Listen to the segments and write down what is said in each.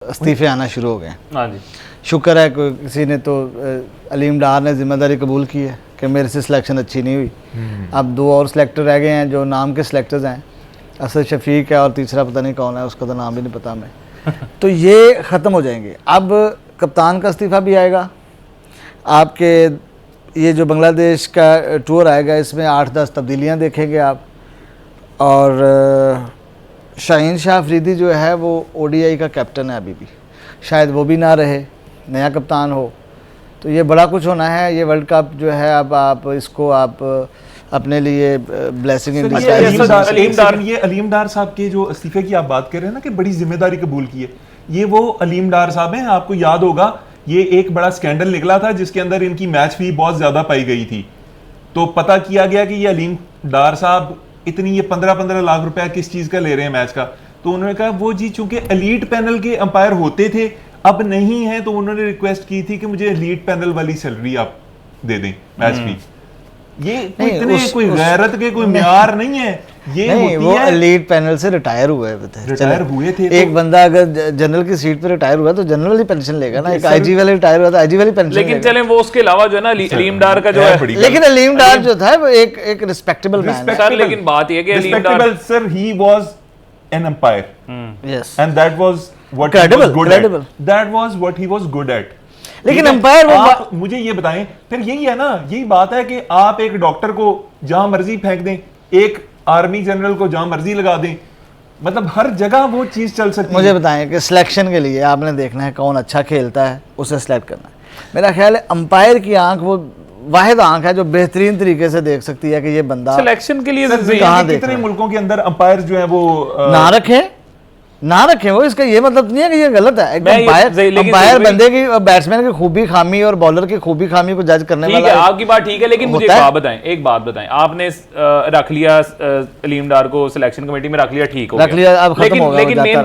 इस्तीफे आना शुरू हो गए। हाँ जी, शुक्र है कोई किसी ने तो अलीम डार ने जिम्मेदारी कबूल की है कि मेरे से सिलेक्शन अच्छी नहीं हुई। अब 2 और सिलेक्टर रह गए हैं जो नाम के सिलेक्टर्स हैं, असद शफीक है और तीसरा पता नहीं कौन है, उसका तो नाम भी नहीं पता हमें। तो ये ख़त्म हो जाएंगे। अब कप्तान का इस्तीफ़ा भी आएगा, आपके ये जो बांग्लादेश का टूर आएगा इसमें 8-10 तब्दीलियाँ देखेंगे आप। और शाहीन शाह अफरीदी जो है वो ओडीआई का कैप्टन है अभी भी, शायद वो भी ना रहे, नया कप्तान हो। तो ये बड़ा कुछ होना है ये वर्ल्ड कप जो है। अब आप इसको आप अपने लिए ब्लेसिंग इन डिस्गाइज। ये अलीम डार साहब के जो इस्तीफे की आप बात कर रहे हैं ना कि बड़ी जिम्मेदारी कबूल की है, ये वो अलीम डार साहब हैं। आपको याद होगा ये एक बड़ा स्कैंडल निकला था जिसके अंदर इनकी मैच फी बहुत ज्यादा पाई गई थी। तो पता किया गया कि ये अलीम डार साहब इतनी ये 15-15 लाख रुपया किस चीज का ले रहे हैं मैच का। तो उन्होंने कहा वो जी चूंकि एलीट पैनल के अंपायर होते थे अब नहीं है, तो उन्होंने रिक्वेस्ट की थी कि मुझे एलीट पैनल वाली सैलरी आप दे दें मैच की। ये कोई गैरत के कोई म्यार नहीं है। ये नहीं, वो एलीट पैनल से रिटायर हुए थे। एक बंदा अगर जनरल की सीट पे रिटायर हुआ तो जनरल वाली पेंशन लेगा ना, एक आईजी वाले रिटायर हुआ तो आईजी वाली पेंशन। लेकिन चलें वो उसके अलावा जो है ना अलीम डार का जो है, लेकिन अलीम डार जो था वो एक रिस्पेक्टेबल मैन है सर। लेकिन बात ये कि Aleem Dar sir he was an umpire yes and that was what he was good at. That was what he was good at. लेकिन अंपायर वो मुझे ये बताएं फिर, यही है ना, यही बात है कि आप एक डॉक्टर को जहां मर्जी फेंक दें, एक आर्मी जनरल को जहां मर्जी लगा दें, मतलब हर जगह वो चीज चल सकती है। मुझे बताएं कि सिलेक्शन के लिए आपने देखना है कौन अच्छा खेलता है, उसे सिलेक्ट करना है। मेरा ख्याल है अंपायर की आंख वो वाहिद आंख है जो बेहतरीन तरीके से देख सकती है कि ये बंदा सिलेक्शन के लिए कितने मुल्कों के अंदर अंपायर जो है वो ना रखें वो, इसका ये मतलब नहीं है कि ये गलत है। अंपायर बंदे की, बैट्समैन की खूबी खामी और बॉलर की खूबी खामी को जज करने वाला है। आपकी बात ठीक है, लेकिन मुझे एक बात बताएं, आपने रख लिया अलीम डार को सिलेक्शन कमेटी में रख लिया, ठीक हो गया, लेकिन मेन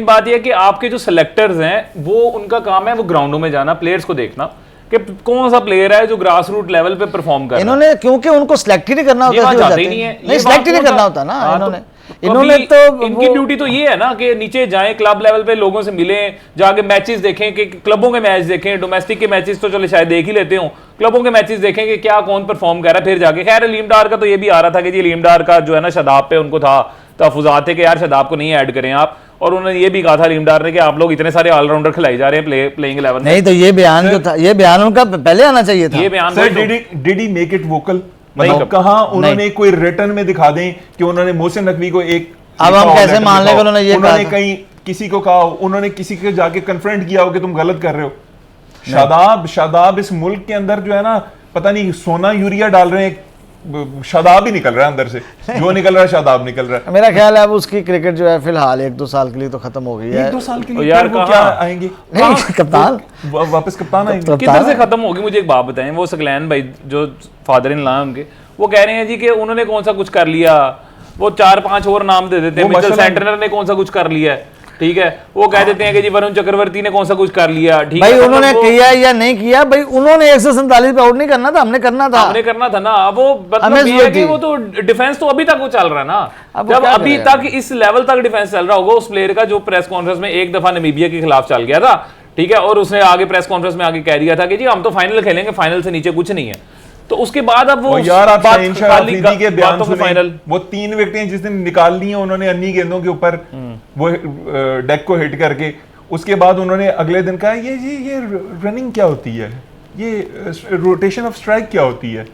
बात यह है कि आपके जो सिलेक्टर्स हैं वो उनका काम है वो ग्राउंडों में जाना, प्लेयर्स को देखना कि कौन सा प्लेयर है जो ग्रास रूट लेवल पे परफॉर्म कर रहा है। इन्होंने क्योंकि उनको सिलेक्ट ही नहीं करना होता, सिलेक्ट ही नहीं करना होता ना इन्होंने तो इनकी ड्यूटी तो ये है ना कि नीचे जाएं, क्लब लेवल पे लोगों से मिलें, जाके मैचेस देखें कि क्लबों के मैच देखें, डोमेस्टिक के मैचेस तो चले शायद देख ही लेते हो, क्लबों के मैचेस देखें कि क्या कौन परफॉर्म कर रहा है, फिर जाके। खैर अलीम डार का तो ये भी आ रहा था कि जी अलीम डार का जो है ना शादाब पे उनको था तहफुजात थे कि यार शादाब को नहीं ऐड करें आप, और उन्होंने ये भी कहा था अलीम डार ने कि आप लोग इतने सारे ऑलराउंडर खिलाई जा रहे हैं प्लेइंग 11 नहीं। तो ये बयान जो था, ये बयान उनका पहले आना चाहिए था। ये बयान did he make it vocal? मतलब कहां उन्होंने कोई रिटर्न में दिखा दें कि उन्होंने मोहसिन नकवी को एक, अब हम कैसे मान लें कि उन्होंने ये कहा? कहीं किसी को कहा, उन्होंने किसी के जाके कन्फ्रंट किया हो कि तुम गलत कर रहे हो। शादाब इस मुल्क के अंदर जो है ना पता नहीं सोना यूरिया डाल रहे हैं, शादाब ही निकल रहा है अंदर से, जो निकल रहा है शादाब निकल रहा है। मेरा ख्याल है अब उसकी क्रिकेट जो है फिलहाल 1-2 साल के लिए तो खत्म हो गई है। 1-2 साल के लिए यार वो क्या आएंगे? नहीं कप्तान वापस कप्तान आएंगे किधर से खत्म होगी? मुझे एक बात बताएं, वो सकलैन भाई जो फादर इन लॉ उनके, वो कह रहे हैं जी कि उन्होंने कौन सा कुछ कर लिया, वो 4-5 और नाम दे देते हैं, मिचेल सेंटनर ने कौन सा कुछ कर लिया है, ठीक है, वो कह देते हैं कि जी वरुण चक्रवर्ती ने कौन सा कुछ कर लिया, ठीक है। भाई उन्होंने किया या नहीं किया, भाई उन्होंने 147 पे आउट नहीं करना था, हमने करना था ना। वो मतलब ये है कि वो तो डिफेंस तो अभी तक वो चल रहा है ना, जब अभी तक इस लेवल तक डिफेंस चल रहा होगा उस प्लेयर का जो प्रेस कॉन्फ्रेंस में एक दफा नामीबिया के खिलाफ चल गया था, ठीक है, और उसने आगे प्रेस कॉन्फ्रेंस में आगे कह दिया था कि जी हम तो फाइनल खेलेंगे, फाइनल से नीचे कुछ नहीं है। तो उसके बाद अब वो यार आप शाहीन शाह अफरीदी के बयान सुने, फाइनल वो 3 विकेटें जिस दिन निकाल ली हैं उन्होंने अन्नी गेंदों के ऊपर वो डेक को हिट करके, उसके बाद उन्होंने अगले दिन कहा ये रनिंग क्या होती है, ये रोटेशन ऑफ स्ट्राइक क्या होती है।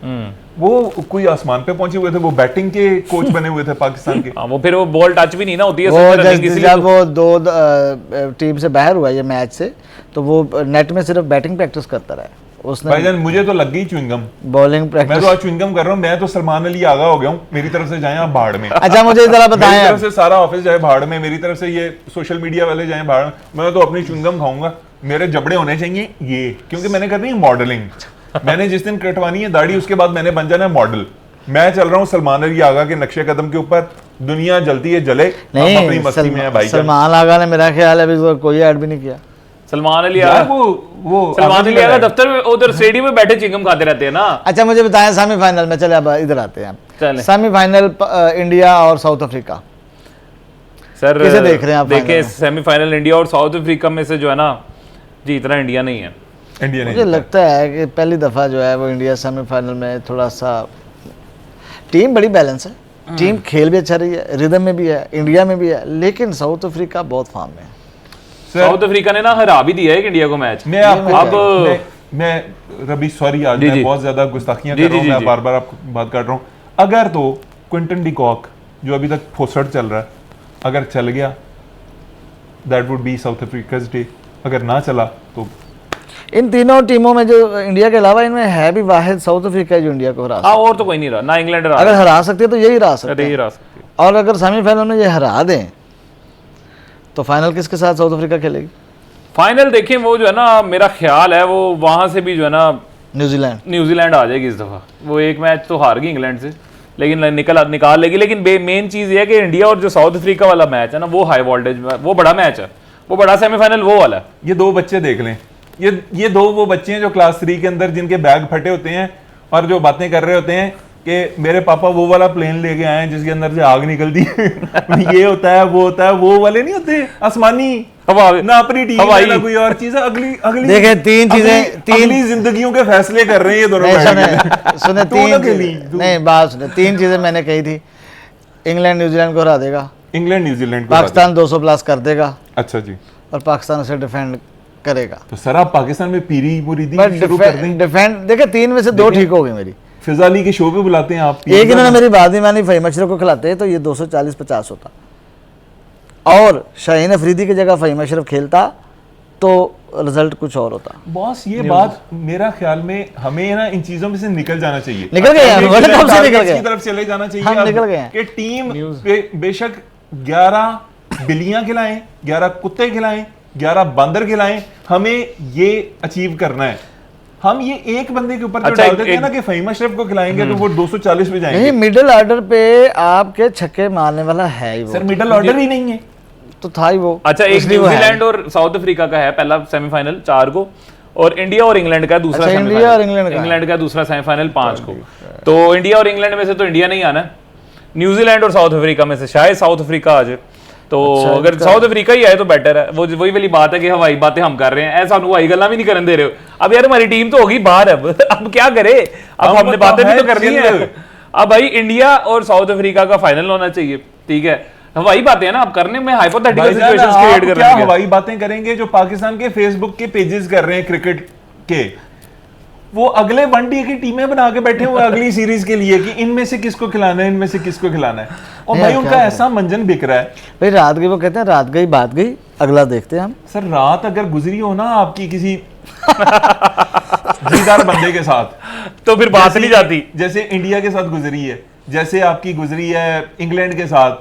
वो कोई आसमान पे पहुंचे हुए थे, वो बैटिंग के कोच बने हुए थे पाकिस्तान के। वो फिर वो बॉल टच भी नहीं ना होती है जब वो 2 टीम से बाहर हुआ ये मैच से, तो वो नेट में सिर्फ बैटिंग प्रैक्टिस करता रहा उसने। भाईजान मुझे तो लग गई च्युइंगम, बॉलिंग प्रैक्टिस। मैं तो आज च्युइंगम कर रहा हूं, मैं तो सलमान अली आगा हो गया हूं, मेरी तरफ से जाएं आप भाड़ में। अच्छा मुझे जरा बताएं, मेरी तरफ से सारा ऑफिस जाए भाड़ में, मेरी तरफ से ये सोशल मीडिया वाले जाएं भाड़ में, मैं तो अपनी च्युइंगम खाऊंगा, मेरे जबड़े होने चाहिए ये, क्योंकि मैंने करनी है मॉडलिंग। मैंने जिस दिन कटवानी है दाढ़ी उसके बाद मैंने बन जाना है मॉडल। मैं चल रहा हूँ सलमान अली आगा के नक्शे कदम के ऊपर, दुनिया जलती है जले, नहीं अपनी मस्ती में है भाई। सलमान आगा ने मेरा ख्याल है अभी कोई ऐड भी नहीं किया। सलमान अली दफ्तर में उधर स्टेडियम में बैठे चिंगम खाते रहते हैं ना। अच्छा मुझे बताएं सेमीफाइनल में, चले अब इधर आते हैं। सेमीफाइनल इंडिया और साउथ अफ्रीका, सर किसे देख रहे हैं आप देखिए final में? सेमीफाइनल इंडिया और साउथ अफ्रीका में से जो है ना जीतना इंडिया नहीं है। इंडिया मुझे नहीं लगता है कि पहली दफ़ा जो है वो इंडिया सेमीफाइनल में थोड़ा सा, टीम बड़ी बैलेंस है, टीम खेल भी अच्छा रही है, रिदम में भी है, इंडिया में भी है, लेकिन साउथ अफ्रीका बहुत फॉर्म में है। साउथ अफ्रीका ने ना हरा भी दिया है कि इंडिया को मैच। मैं आपको अब मैं रबी सॉरी आज जी, मैं जी। बहुत ज्यादा गुस्ताखियां जी, कर रहा हूँ, जी, मैं जी। बार बार आपको बात कर रहा हूँ। अगर तो क्विंटन डी कॉक जो अभी तक फोसट चल रहा है अगर चल गया, that would be south Africa's day. अगर ना चला तो इन तीनों टीमों में जो इंडिया के अलावा इनमें है भी वाहिद साउथ अफ्रीका है जो इंडिया को हरा सकता हाँ और तो कोई नहीं रहा ना, इंग्लैंड है। रहा अगर हरा सकते हैं तो यही हरा सकते अरे ये हैं, रहा सकती है। और अगर सेमीफाइनल में ये हरा दें तो फाइनल किसके साथ साउथ अफ्रीका खेलेगी? फाइनल देखें वो जो है ना, मेरा ख्याल है वो वहां से भी जो है ना न्यूजीलैंड। न्यूजीलैंड आ जाएगी इस दफा। वो एक मैच तो हार गई इंग्लैंड से, लेकिन निकाल लेगी। लेकिन मेन चीज ये है कि इंडिया और जो साउथ अफ्रीका वाला मैच है ना, वो हाई वोल्टेज, वो बड़ा मैच है, वो बड़ा सेमीफाइनल वो वाला है। ये दो बच्चे देख लें, ये दो वो बच्चे हैं जो क्लास 3 के अंदर जिनके बैग फटे होते हैं और जो बातें कर रहे होते हैं कि मेरे पापा वो वाला प्लेन लेके आए हैं जिसके अंदर से आग निकलती है ये होता है वो होता है, वो वाले नहीं होते आसमानी, ना अपनी टीम है ना कोई और चीज है। अगली अगली देखें, तीन चीजें- अगली जिंदगियों के फैसले कर रहे हैं ये दोनों नहीं, बैठ सुने के। सुने तू ना तीन खेली, तू। नहीं बात सुने, तीन चीजें मैंने कही थी। इंग्लैंड न्यूजीलैंड को हरा देगा, इंग्लैंड न्यूजीलैंड को हरा पाकिस्तान 200 प्लस कर देगा दिया। अच्छा जी, और पाकिस्तान उसे डिफेंड करेगा। तो सर आप पाकिस्तान में पीरी मुरीदी बट शुरू कर दें। डिफेंड देखे, तीन में से दो ठीक हो गई मेरी। फिजा अली के शो पे बुलाते हैं आप। एक इन्होंने मेरी बात नहीं मानी, फहीम अशरफ को खिलाते तो ये 240-50 होता, और शाहीन अफरीदी की जगह फहीम अशरफ खेलता तो रिजल्ट कुछ और होता। बॉस ये बात मेरा ख्याल में हमें ना इन चीजों में से निकल जाना चाहिए। निकल गए हैं, हमें वर्ल्ड कप से निकल टारगेट्स गए। की तरफ चले जाना चाहिए। हम अब निकल गए हैं। कि टीम बेशक 11 बिल्लियां खिलाएं, 11 कुत्ते खिलाएं, 11 बंदर खिलाएं, हमें ये अचीव करना है। हम ये एक बंदे के ऊपर जो अच्छा, डाल देते हैं ना कि फहीम अशरफ को खिलाएंगे तो वो 240 पे नहीं, जाएंगे। मिडिल ऑर्डर पे आपके छक्के मारने वाला है ही वो, सर मिडिल ऑर्डर ही नहीं है। तो था ही वो। अच्छा, एक इसलिए वो है। न्यूजीलैंड और साउथ अफ्रीका का है पहला सेमीफाइनल 4 को, और इंडिया और इंग्लैंड का दूसरा अच्छा, इंडिया और इंग्लैंड का। इंग्लैंड का दूसरा सेमीफाइनल 5 को। तो इंडिया और इंग्लैंड में से तो इंडिया नहीं आना है, न्यूजीलैंड और साउथ अफ्रीका में से शायद साउथ अफ्रीका आ जाए। तो अच्छा, अगर साउथ अफ्रीका ही आए तो बेटर है। वो वही वाली बात है कि हवाई बातें हम कर रहे हैं, ऐसा हवाई गल्ला भी नहीं करने दे रहे हो। अब यार हमारी टीम तो होगी बाहर, अब क्या करे, अब हमने बातें भी तो करनी है। अब भाई इंडिया और साउथ अफ्रीका का फाइनल होना चाहिए, ठीक है। हवाई बातें हैं ना, अब करने में हाइपोथेटिकल भाईजान, सिचुएशंस आप क्रिएट कर क्या रहे हैं। हवाई बातें करेंगे जो पाकिस्तान के फेसबुक के पेजेस कर रहे हैं क्रिकेट के, वो अगले वनडे की टीमें बना के बैठे हुए अगली सीरीज के लिए कि इनमें से किसको खिलाना है, इनमें से किसको खिलाना है। और नहीं, भाई अब उनका क्या ऐसा मंजन बिक रहा है। भाई रात गई, वो कहते हैं रात गई बात गई, अगला देखते हैं हम। सर रात अगर गुजरी हो ना आपकी किसी दीदार बंदे के साथ तो फिर बात नहीं जाती। जैसे इंडिया के साथ गुजरी है, जैसे आपकी गुजरी है इंग्लैंड के साथ,